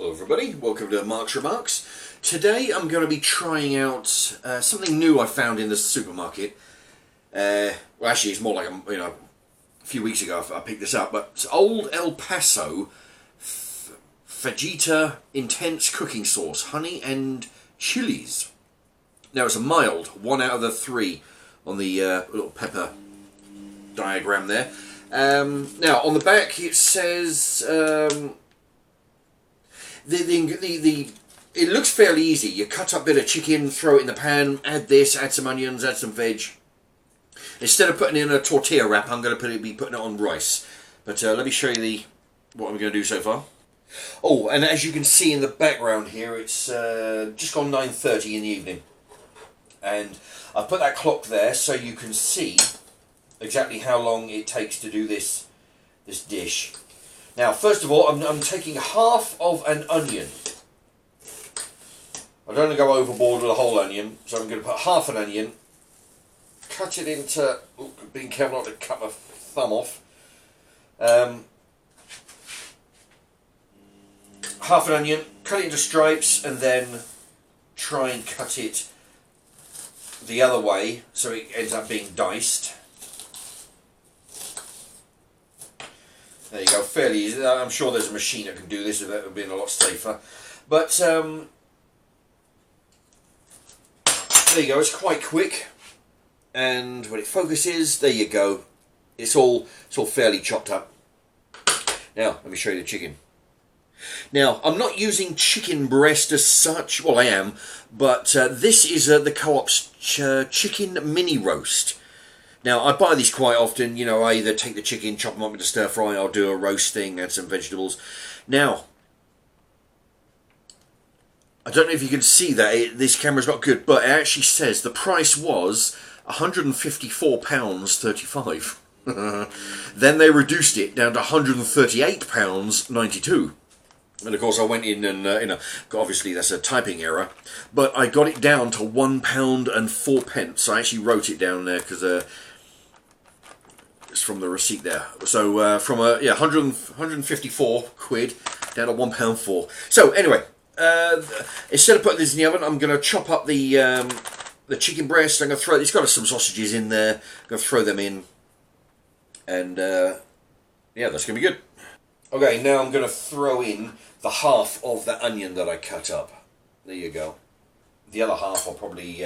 Hello everybody, welcome to Mark's Remarks. Today I'm going to be trying out something new I found in the supermarket. Well actually it's more like a few weeks ago I picked this up, but it's old El Paso fajita intense cooking sauce, honey and chilies. Now it's a mild 1 out of the 3 on the little pepper diagram there. Now on the back it says it looks fairly easy. You cut up a bit of chicken, throw it in the pan, add this, add some onions, add some veg. Instead of putting it in a tortilla wrap, I'm going to be putting it on rice. But let me show you what I'm going to do so far. Oh, and as you can see in the background here, it's just gone 9:30 in the evening. And I've put that clock there so you can see exactly how long it takes to do this dish. Now, first of all, I'm taking half of an onion. I don't want to go overboard with a whole onion, so I'm going to put half an onion, cut it into, being careful not to cut my thumb off, half an onion, cut it into stripes, and then try and cut it the other way, so it ends up being diced. There you go, fairly easy. I'm sure there's a machine that can do this, that would be a lot safer. But there you go, it's quite quick. And when it focuses, there you go. It's all fairly chopped up. Now, let me show you the chicken. Now, I'm not using chicken breast as such. Well, I am, but this is the Co-op's chicken mini roast. Now, I buy these quite often. You know, I either take the chicken, chop them up into stir fry, I'll do a roasting, add some vegetables. Now, I don't know if you can see that, this camera's not good, but it actually says the price was £154.35. Then they reduced it down to £138.92. And of course I went in and, obviously that's a typing error, but I got it down to £1.04. I actually wrote it down there because it's from the receipt there. So from 154 quid down to £1.04. So anyway, instead of putting this in the oven, I'm going to chop up the chicken breast. I'm going to throw. It's got some sausages in there. I'm going to throw them in, and yeah, that's going to be good. Okay, now I'm going to throw in the half of the onion that I cut up. There you go. The other half I'll probably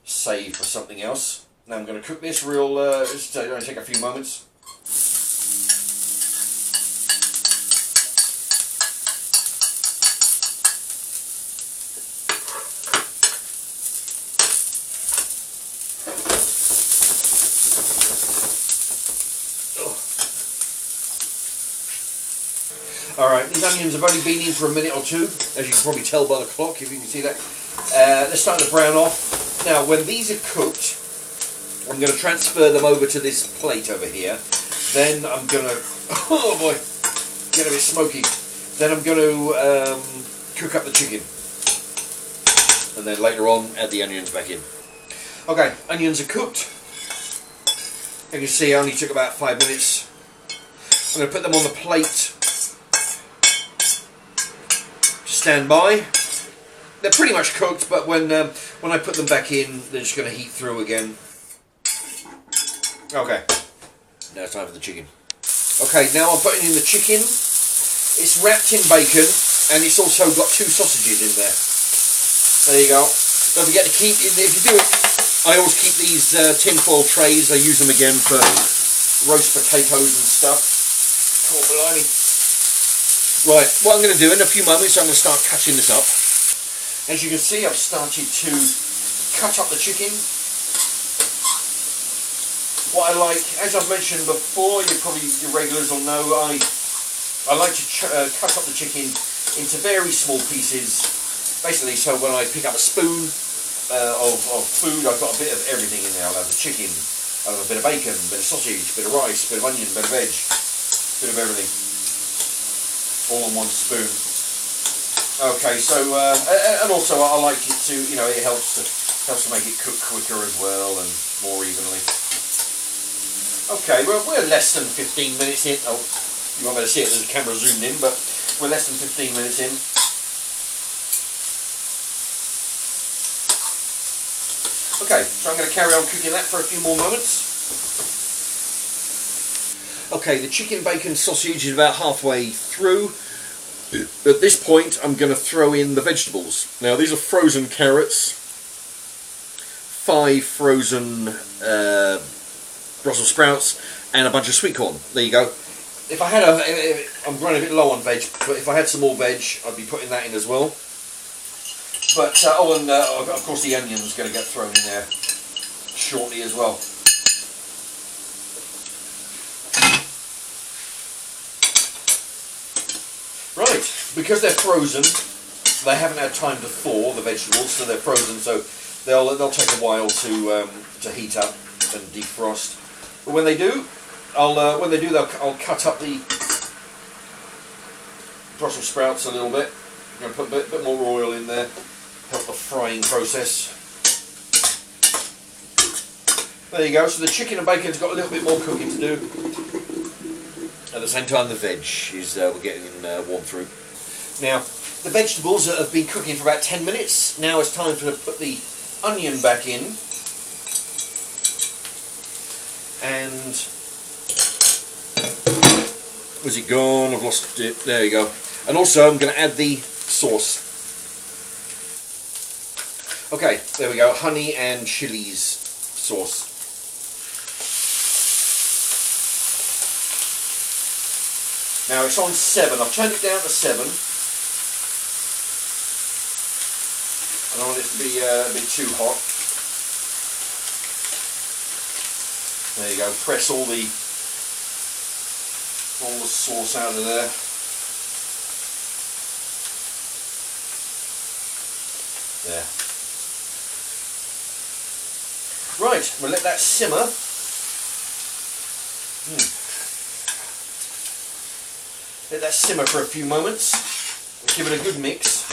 save for something else. Now I'm going to cook this real, it's only take a few moments. Alright, these onions have only been in for a minute or two, as you can probably tell by the clock, if you can see that. They're starting to brown off. Now, when these are cooked, I'm going to transfer them over to this plate over here. Then I'm going to, oh boy, get a bit smoky. Then I'm going to cook up the chicken. And then later on, add the onions back in. Okay, onions are cooked. You can see it only took about 5 minutes. I'm going to put them on the plate. Stand by. They're pretty much cooked, but when I put them back in, they're just going to heat through again. Okay, now it's time for the chicken. Okay, now I'm putting in the chicken. It's wrapped in bacon, and it's also got 2 sausages in there. There you go. Don't forget to keep, if you do it, I always keep these tinfoil trays. I use them again for roast potatoes and stuff. Oh, blimey. Right, what I'm going to do in a few moments, I'm going to start cutting this up. As you can see, I've started to cut up the chicken. What I like, as I've mentioned before, your regulars will know, I like to cut up the chicken into very small pieces. Basically, so when I pick up a spoon of food, I've got a bit of everything in there. I'll have the chicken, I'll have a bit of bacon, a bit of sausage, a bit of rice, a bit of onion, a bit of veg, a bit of everything. All in one spoon. Okay, so and also I like it to, it helps to make it cook quicker as well and more evenly. Okay, well, we're less than 15 minutes in. Oh, you won't be able to see it, there's a camera zoomed in, but we're less than 15 minutes in. Okay, so I'm going to carry on cooking that for a few more moments. Okay, the chicken bacon sausage is about halfway through. At this point, I'm going to throw in the vegetables. Now, these are frozen carrots, 5 frozen Brussels sprouts, and a bunch of sweet corn. There you go. If I had I'm running a bit low on veg, but if I had some more veg, I'd be putting that in as well. But of course the onion's going to get thrown in there shortly as well. Right, because they're frozen, they haven't had time to thaw, the vegetables, so they're frozen. So they'll take a while to heat up and defrost. But when they do, I'll cut up the Brussels sprouts a little bit. I'm going to put a bit more oil in there, help the frying process. There you go. So the chicken and bacon's got a little bit more cooking to do. At the same time, the veg is we're getting warm through. Now, the vegetables have been cooking for about 10 minutes. Now it's time to put the onion back in. And was it gone? I've lost it. There you go. And also, I'm going to add the sauce. Okay, there we go. Honey and chilies sauce. Now it's on 7. I've turned it down to 7. I don't want it to be a bit too hot. There you go. Press all the sauce out of there. There. Right, we'll let that simmer. Let that simmer for a few moments. Give it a good mix.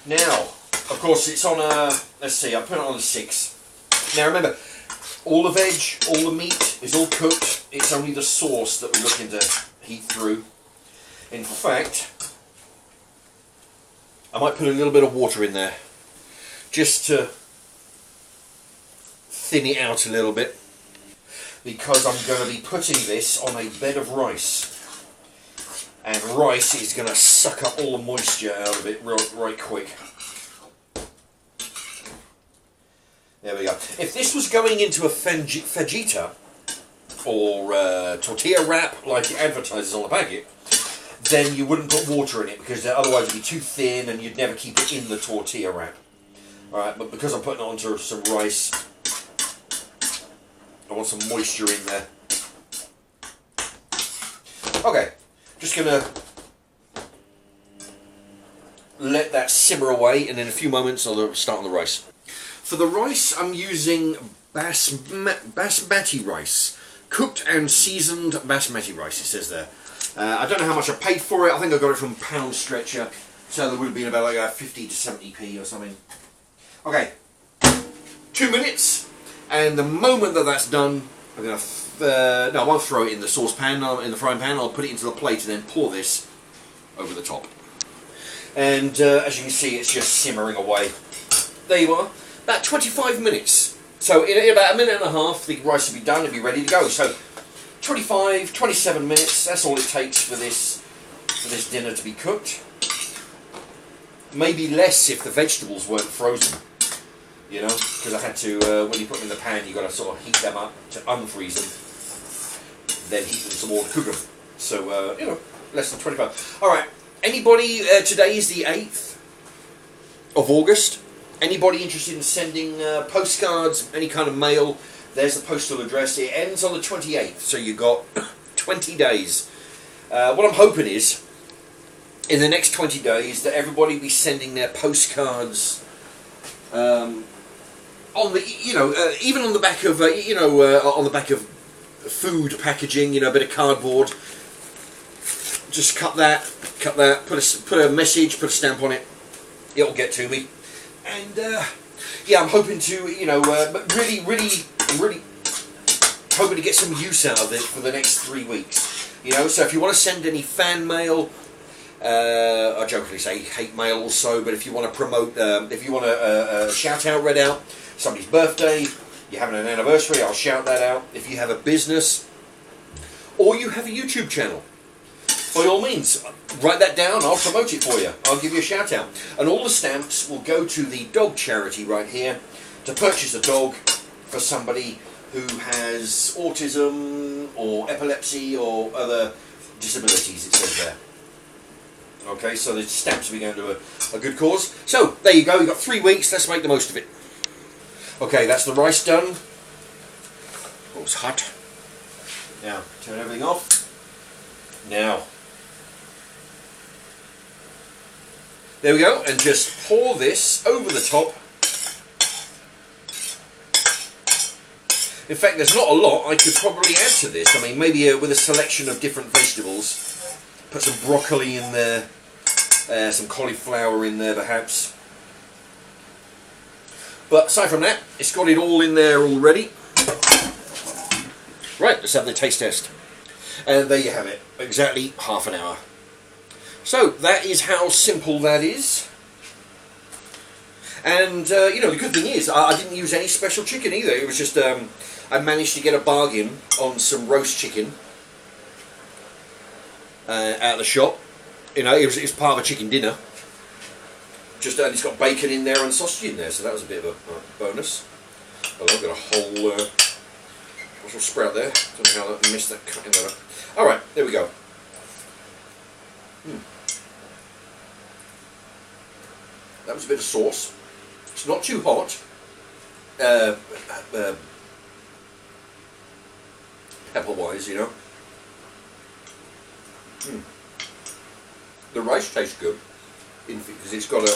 Now, of course, it's on a, let's see, I put it on a 6. Now remember, all the veg, all the meat is all cooked. It's only the sauce that we're looking to heat through. In fact, I might put a little bit of water in there, just to thin it out a little bit. Because I'm going to be putting this on a bed of rice. And rice is going to suck up all the moisture out of it right quick. There we go. If this was going into a fajita or tortilla wrap like it advertises on the packet, then you wouldn't put water in it because otherwise it'd be too thin and you'd never keep it in the tortilla wrap. Alright, but because I'm putting it onto some rice, I want some moisture in there. Okay, just going to let that simmer away, and in a few moments I'll start on the rice. For the rice, I'm using basmati rice. Cooked and seasoned basmati rice, it says there. I don't know how much I paid for it. I think I got it from Pound Stretcher, so there would have been about like 50 to 70p or something. Okay, 2 minutes. And the moment that that's done, I'm going to, no, I won't throw it in the saucepan, in the frying pan. I'll put it into the plate and then pour this over the top. And as you can see, it's just simmering away. There you are, about 25 minutes. So in about a minute and a half, the rice will be done and be ready to go. So 25, 27 minutes, that's all it takes for this dinner to be cooked. Maybe less if the vegetables weren't frozen. You know, because I had to, when you put them in the pan, you've got to sort of heat them up to unfreeze them, then heat them some more to cook them. So, you know, less than 25. Alright, anybody, today is the 8th of August. Anybody interested in sending postcards, any kind of mail, there's the postal address. It ends on the 28th, so you've got 20 days. What I'm hoping is, in the next 20 days, that everybody will be sending their postcards on the, you know, even on the back of, on the back of food packaging, you know, a bit of cardboard. Just cut that, put a message, put a stamp on it. It'll get to me, and yeah, I'm hoping to, you know, but really hoping to get some use out of it for the next 3 weeks. You know, so if you want to send any fan mail, I jokingly say hate mail also, but if you want to promote, if you want a shout out read out, somebody's birthday, you're having an anniversary, I'll shout that out. If you have a business, or you have a YouTube channel, by all means, write that down, I'll promote it for you. I'll give you a shout out. And all the stamps will go to the dog charity right here to purchase a dog for somebody who has autism or epilepsy or other disabilities, it says there. Okay, so the stamps will be going to a good cause. So, there you go, you've got 3 weeks, let's make the most of it. Okay, that's the rice done. Oh, it's hot. Now, turn everything off. Now, there we go, and just pour this over the top. In fact, there's not a lot I could probably add to this. I mean, maybe with a selection of different vegetables. Put some broccoli in there, some cauliflower in there perhaps. But aside from that, it's got it all in there already. Right, let's have the taste test. And there you have it, exactly half an hour. So that is how simple that is. And you know, the good thing is I didn't use any special chicken either. It was just I managed to get a bargain on some roast chicken at the shop. You know, it was part of a chicken dinner. Just it's got bacon in there and sausage in there, so that was a bit of a bonus. Oh, I've got a whole sprout there. Don't know how I missed that cutting that up. All right, there we go. That was a bit of sauce. It's not too hot. Pepper-wise, you know. The rice tastes good because it's got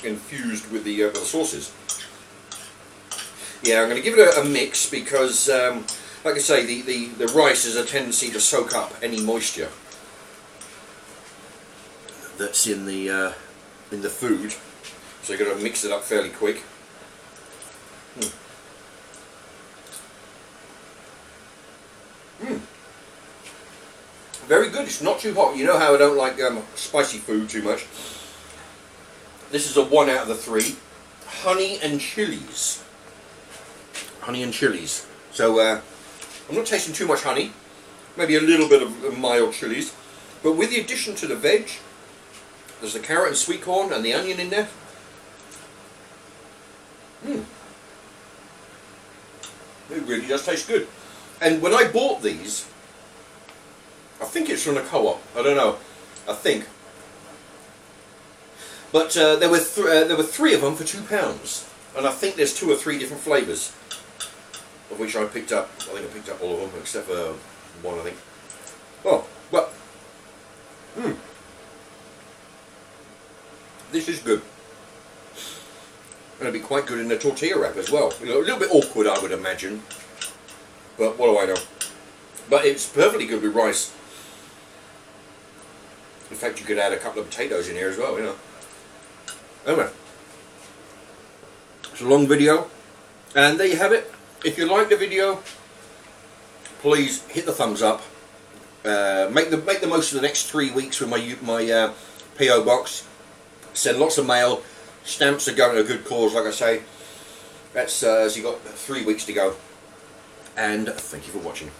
infused with the sauces. Yeah, I'm going to give it a mix because, like I say, the rice has a tendency to soak up any moisture that's in the food. So you've got to mix it up fairly quick. Very good. It's not too hot. You know how I don't like spicy food too much. This is a 1 out of the 3. Honey and chilies. Honey and chilies. So I'm not tasting too much honey. Maybe a little bit of mild chilies. But with the addition to the veg, there's the carrot and sweet corn and the onion in there. It really does taste good. And when I bought these, I think it's from a co-op. I don't know. I think. But there were 3 of them for £2, and I think there's 2 or 3 different flavours, of which I picked up. I think I picked up all of them except for one, I think. Oh, but this is good. And it'll be quite good in a tortilla wrap as well. You know, a little bit awkward, I would imagine. But what do I know? But it's perfectly good with rice. In fact, you could add a couple of potatoes in here as well, you know. Anyway, it's a long video, and there you have it. If you like the video, please hit the thumbs up. Make the most of the next 3 weeks with my PO box. Send lots of mail. Stamps are going to a good cause, like I say. That's so you've got 3 weeks to go. And thank you for watching.